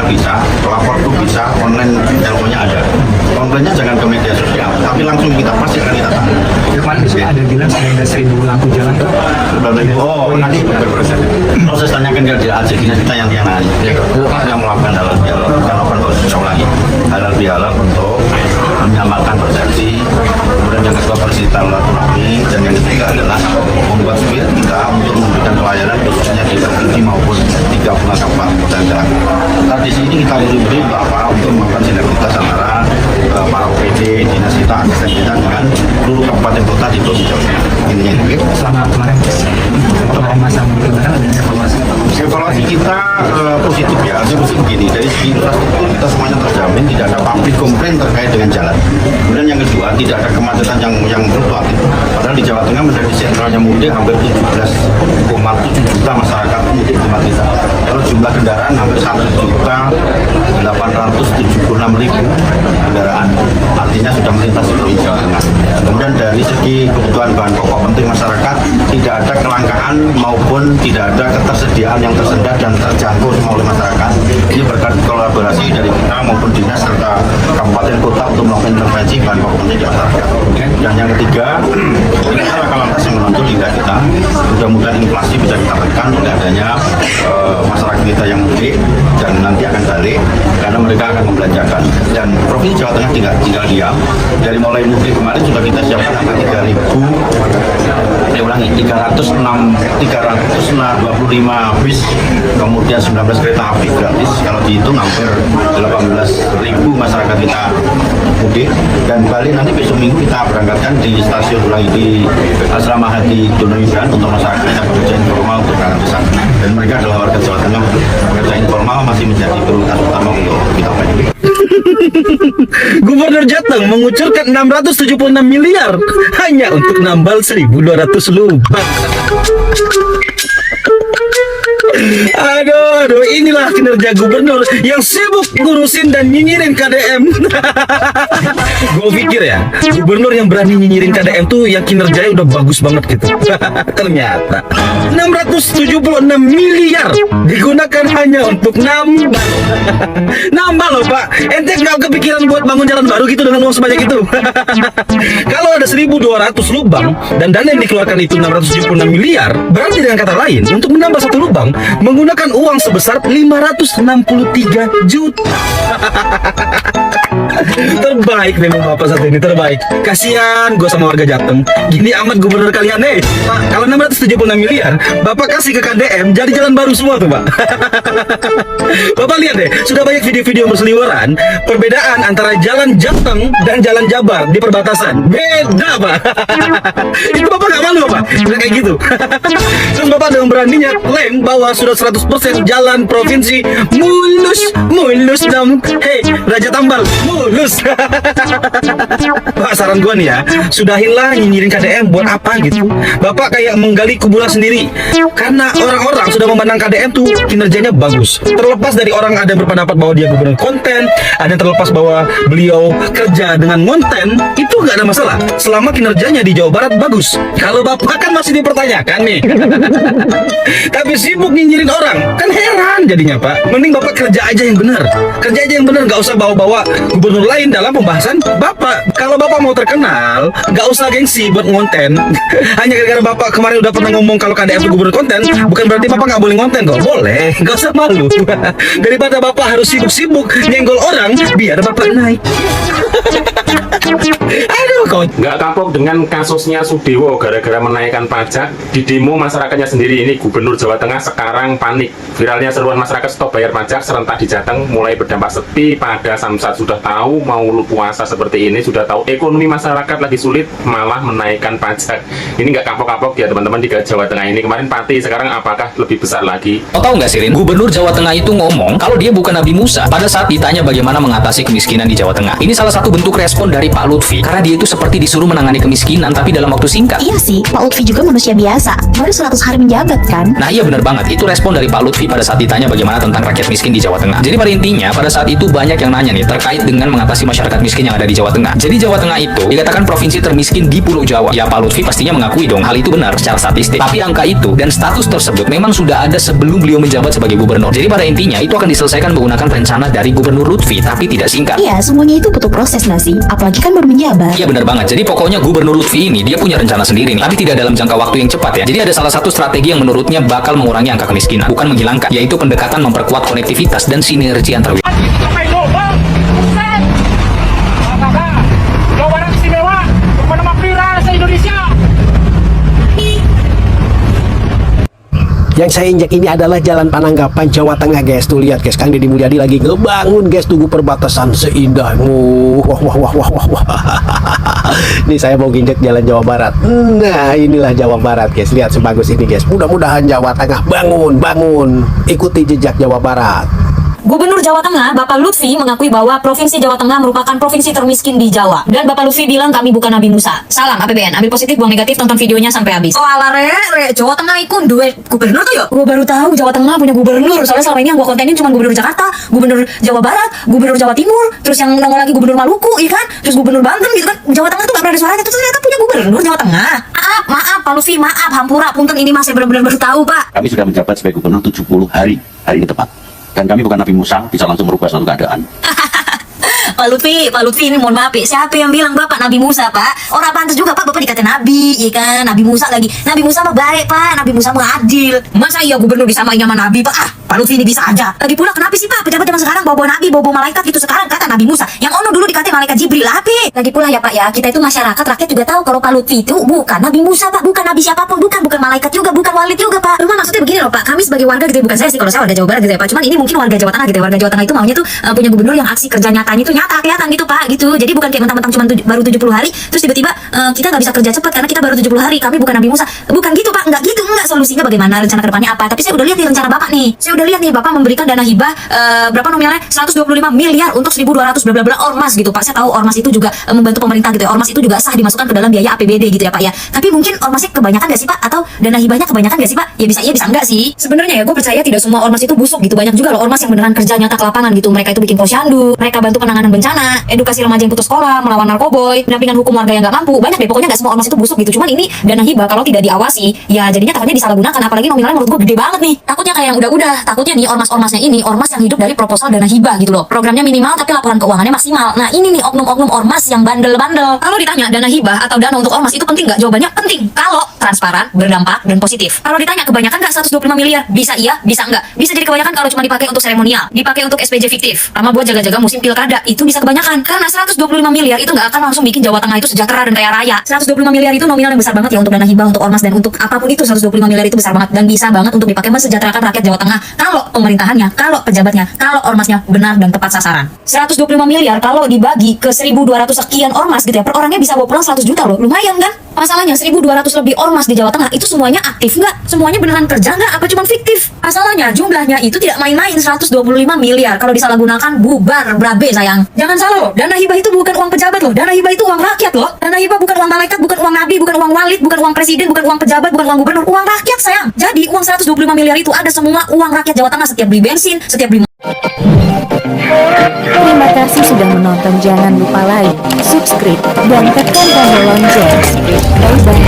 bisa, lapor pun bisa, online teleponnya ada. Komplainnya jangan ke media sosial, tapi langsung kita pasti akan kita tangani. Kemarin ada bilang ada 1000 lampu jalan tuh. Oh, nanti berproses. Proses tanyakan ke DAC kita yang nanya. Yang melakukan halal dialog, bukan open house. Saya ulangi, halal dialog untuk menyamakan persepsi. Kemudian yang kedua bersilaturahmi, dan yang ketiga adalah membuat spirit kita untuk memberikan pelayanan khususnya di provinsi maupun 30 kabupaten dan kota. Di sini kita beri bahwa untuk melakukan sinergitas antara para OPD, dinas kita, asisten kita dengan seluruh kabupaten kota di Provinsi Jawa Tengah. Intinya itu. Selama kemarin masa mudik lebaran ada evaluasi. Evaluasi kita positif ya, artinya positif begini. Dari segi infrastruktur kita semuanya terjamin, tidak ada pabrik komplain terkait dengan jalan. Kemudian yang kedua, tidak ada kemacetan yang fluktuatif. Padahal di Jawa Tengah menjadi sentralnya mudik hampir 17,7 juta masyarakat mudik di kita. Kalau jumlah kendaraan hampir 1.876.000 kendaraan, artinya sudah melintas di Provinsi Jawa Tengah. Kemudian dari segi kebutuhan bahan pokok penting masyarakat, tidak ada kelangkaan maupun tidak ada ketersediaan yang tersendat dan terjangkau semua oleh masyarakat. Ini berkat kolaborasi dari kita maupun dinas serta kabupaten kota untuk melakukan intervensi bahan pokok penting di masyarakat. Dan yang ketiga, ini adalah langkah yang menonjol hingga kita mudah-mudahan inflasi bisa kita tekan oleh adanya masyarakat kita yang mudik dan nanti akan balik karena mereka akan membelanjakan. Dan Provinsi Jawa Tengah tinggal diam. Dari mulai mudik kemarin sudah kita siapkan angka 325 bis, kemudian 19 kereta api gratis. Kalau dihitung hampir 18.000 masyarakat kita mudik. Dan Bali nanti besok minggu kita berangkatkan di stasiun ulangi di Asrama Haji Donohudan untuk masyarakat yang bekerja informal untuk berangkat ke sana. Dan mereka adalah warga Jawa Tengah, pekerja informal masih menjadi prioritas utama untuk kita PNB. Gubernur Jateng mengucurkan 676 miliar hanya untuk nambal 1.200 lubang. Aduh, inilah kinerja gubernur yang sibuk ngurusin dan nyinyirin KDM. Gue pikir ya, gubernur yang berani nyinyirin KDM tuh yang kinerjanya udah bagus banget gitu. Ternyata 676 miliar digunakan hanya untuk nambah. Nambah loh Pak, ente gak kepikiran buat bangun jalan baru gitu dengan uang sebanyak itu. Kalau ada 1.200 lubang dan dana yang dikeluarkan itu 676 miliar, berarti dengan kata lain untuk menambah satu lubang menggunakan uang sebesar 563 juta. Terbaik memang Bapak satu ini, terbaik. Kasihan gue sama warga Jateng. Gini amat gubernur kalian nih. Pak, kalau 676 miliar Bapak kasih ke KDM jadi jalan baru semua tuh Pak. Bapak lihat deh, sudah banyak video-video berseliweran perbedaan antara jalan Jateng dan jalan Jabar di perbatasan. Beda Pak. Itu Bapak gak malu Pak? Udah kayak gitu. Terus Bapak dengan beraninya klaim bahwa sudah 100% jalan provinsi mulus dong. Hei Raja Tambal, mulus. Pak, saran gua nih ya, sudahinlah nyinyirin KDM. Buat apa gitu? Bapak kayak menggali kuburan sendiri. Karena orang-orang sudah memandang KDM tuh kinerjanya bagus. Terlepas dari orang ada yang berpendapat bahwa dia gubernur konten, ada yang terlepas bahwa beliau kerja dengan konten, itu gak ada masalah selama kinerjanya di Jawa Barat bagus. Kalau Bapak kan masih dipertanyakan nih. Tapi sibuk nyinyirin orang, kan heran jadinya Pak. Mending Bapak kerja aja yang benar. Kerja aja yang benar, gak usah bawa-bawa gubernur lain dalam pembahasan Bapak. Kalau Bapak mau terkenal, gak usah gengsi buat ngonten. Hanya gara-gara Bapak kemarin udah pernah ngomong kalau KDM itu gubernur konten, bukan berarti Bapak gak boleh ngonten kok. Boleh, gak usah malu. Daripada Bapak harus sibuk-sibuk nyenggol orang, biar Bapak naik. Aduh, kok nggak kapok dengan kasusnya Sudewo gara-gara menaikkan pajak di demo masyarakatnya sendiri. Ini Gubernur Jawa Tengah sekarang panik. Viralnya seruan masyarakat stop bayar pajak serentak di Jateng mulai berdampak sepi pada Samsat. Sudah tahu mau puasa seperti ini, sudah tahu ekonomi masyarakat lagi sulit, malah menaikkan pajak. Ini nggak kapok-kapok ya teman-teman di Jawa Tengah ini. Kemarin Pati, sekarang apakah lebih besar lagi? Kau tahu nggak Sirin? Gubernur Jawa Tengah itu ngomong kalau dia bukan Nabi Musa pada saat ditanya bagaimana mengatasi kemiskinan di Jawa Tengah. Ini salah satu bentuk respon dari Pak Lutfi, karena dia itu seperti disuruh menangani kemiskinan tapi dalam waktu singkat. Iya sih, Pak Lutfi juga manusia biasa, baru 100 hari menjabat kan. Nah iya benar banget, itu respon dari Pak Lutfi pada saat ditanya bagaimana tentang rakyat miskin di Jawa Tengah. Jadi pada pada intinya pada saat itu banyak yang nanya nih terkait dengan mengatasi masyarakat miskin yang ada di Jawa Tengah. Jadi Jawa Tengah itu dikatakan provinsi termiskin di Pulau Jawa. Ya Pak Lutfi pastinya mengakui dong hal itu benar secara statistik. Tapi angka itu dan status tersebut memang sudah ada sebelum beliau menjabat sebagai gubernur. Jadi pada intinya itu akan diselesaikan menggunakan rencana dari Gubernur Lutfi, tapi tidak singkat. Iya, semuanya itu butuh proses nggak sih? Apalagi kan baru menjabat. Iya benar banget. Jadi pokoknya Gubernur Lutfi ini dia punya rencana sendiri nih, tapi tidak dalam jangka waktu yang cepat ya. Jadi ada salah satu strategi yang menurutnya bakal mengurangi angka kemiskinan, bukan menghilangkan, yaitu pendekatan memperkuat konektivitas dan sinergi antar wilayah. Jawa Barat istimewa, mana viral se-Indonesia. Yang saya injak ini adalah Jalan Pananggapan, Jawa Tengah, guys. Tuh lihat, guys, Kang Deddy Mulyadi lagi ngebangun, guys, tunggu perbatasan seindah. Wah. Nih saya mau injek Jalan Jawa Barat. Nah, inilah Jawa Barat, guys. Lihat sebagus ini, guys. Mudah-mudahan Jawa Tengah bangun. Ikuti jejak Jawa Barat. Gubernur Jawa Tengah, Bapak Lutfi mengakui bahwa Provinsi Jawa Tengah merupakan provinsi termiskin di Jawa. Dan Bapak Lutfi bilang kami bukan Nabi Musa. Salam APBN, ambil positif, buang negatif, tonton videonya sampai habis. Oh ala re, Jawa Tengah itu duit gubernur tuh ya? Gue baru tahu Jawa Tengah punya gubernur. Soalnya selama ini yang gue kontenin cuma gubernur Jakarta, gubernur Jawa Barat, gubernur Jawa Timur, terus yang nongol lagi gubernur Maluku, iya kan? Terus gubernur Banten gitu kan. Jawa Tengah tuh gak pernah ada suaranya, terus ternyata punya gubernur Jawa Tengah. Maaf Pak Lutfi, maaf, hampura, punten ini masih benar-benar baru tahu Pak. Kami sudah menjabat sebagai gubernur 70 hari ini tepat. Dan kami bukan Nabi Musa, bisa langsung merubah suatu keadaan. Pak Lutfi ini mohon maaf ya, siapa yang bilang Bapak Nabi Musa Pak? Orang pantas juga Pak, Bapak dikata Nabi, iya kan? Nabi Musa lagi, Nabi Musa mah baik Pak, Nabi Musa mah adil. Masa iya gubernur disamain sama Nabi Pak? Pak Lutfi ini bisa aja. Lagi pula kenapa sih Pak pejabat zaman sekarang bawa Nabi, bawa malaikat gitu, sekarang kata Nabi Musa. Yang ono dulu dikata malaikat Jibril api. Lagi pula ya Pak ya, kita itu masyarakat, rakyat juga tahu kalau Pak Lutfi itu bukan Nabi Musa Pak, bukan Nabi siapapun, bukan malaikat juga, bukan walid juga Pak. Cuma maksudnya begini loh Pak, kami sebagai warga gitu, bukan saya sih, kalau saya warga Jawa Barat gitu ya Pak. Cuman ini mungkin warga Jawa Tengah gitu ya, warga Jawa Tengah itu maunya tuh punya gubernur yang aksi kerja nyatanya itu nyata kelihatan gitu Pak gitu. Jadi bukan kayak mentang-mentang cuma baru 70 hari terus tiba-tiba kita nggak bisa kerja cepat karena kita baru 70 hari, kami bukan Nabi Musa. Bukan gitu Pak, nggak gitu, nggak. Solusinya bagaimana, rencana kedepannya apa. Tapi saya udah lihat nih rencana Bapak nih, saya udah lihat nih Bapak memberikan dana hibah berapa nominalnya, 125 miliar untuk 1.200 bla bla bla ormas gitu Pak. Saya tahu ormas itu juga membantu pemerintah gitu ya, ormas itu juga sah dimasukkan ke dalam biaya APBD gitu ya Pak ya. Tapi mungkin ormasnya kebanyakan nggak sih Pak, atau dana hibahnya kebanyakan nggak sih Pak? Ya bisa iya bisa enggak sih. Sebenarnya ya gue percaya tidak semua ormas itu busuk gitu, banyak juga loh ormas yang beneran kerja nyata ke lapangan gitu. Mereka itu bikin posyandu, mereka bantu penanganan bencana, edukasi remaja yang putus sekolah, melawan narkoboy, pendampingan hukum warga yang nggak mampu. Banyak deh pokoknya, nggak semua ormas itu busuk gitu. Cuman ini dana hibah kalau tidak diawasi ya jadinya takutnya disalahgunakan, apalagi nominalnya menurut gue gede banget nih. Takutnya kayak yang udah takutnya nih ormas-ormasnya ini ormas yang hidup dari proposal dana hibah gitu loh. Programnya minimal tapi laporan keuangannya maksimal. Nah ini nih oknum-oknum ormas yang bandel-bandel. Kalau ditanya dana hibah atau dana untuk ormas itu penting nggak? Jawabannya penting kalau transparan, berdampak, dan positif. Kalau ditanya kebanyakan nggak 125 miliar? Bisa iya, bisa enggak. Bisa jadi kebanyakan kalau cuma dipakai untuk seremonial, dipakai untuk SPJ fiktif, sama buat jaga-jaga musim pilkada, itu bisa kebanyakan. Karena 125 miliar itu nggak akan langsung bikin Jawa Tengah itu sejahtera dan kaya raya. 125 miliar itu nominal yang besar banget ya untuk dana hibah, untuk ormas, dan untuk apapun itu. 125 miliar itu besar banget dan bisa banget untuk dipakai mensejahterakan rakyat Jawa Tengah kalau pemerintahannya, kalau pejabatnya, kalau ormasnya benar dan tepat sasaran. 125 miliar kalau dibagi ke 1.200 sekian ormas gitu ya, per orangnya bisa bawa pulang 100 juta loh, lumayan kan? Masalahnya 1.200 lebih ormas di Jawa Tengah itu semuanya aktif nggak? Semuanya beneran kerja nggak? Apa cuma fiktif? Masalahnya jumlahnya itu tidak main-main, 125 miliar. Kalau disalahgunakan bubar berabe sayang. Jangan salah loh, dana hibah itu bukan uang pejabat loh, dana hibah itu uang rakyat loh. Dana hibah bukan uang malaikat, bukan uang nabi, bukan uang walid, bukan uang presiden, bukan uang pejabat, bukan uang gubernur, uang rakyat sayang. Jadi uang 125 miliar itu ada semua uang rakyat Jawa Tengah, setiap beli bensin, setiap beli. Terima kasih sudah menonton. Jangan lupa like, subscribe, dan tekan tombol lonceng. Bye bye.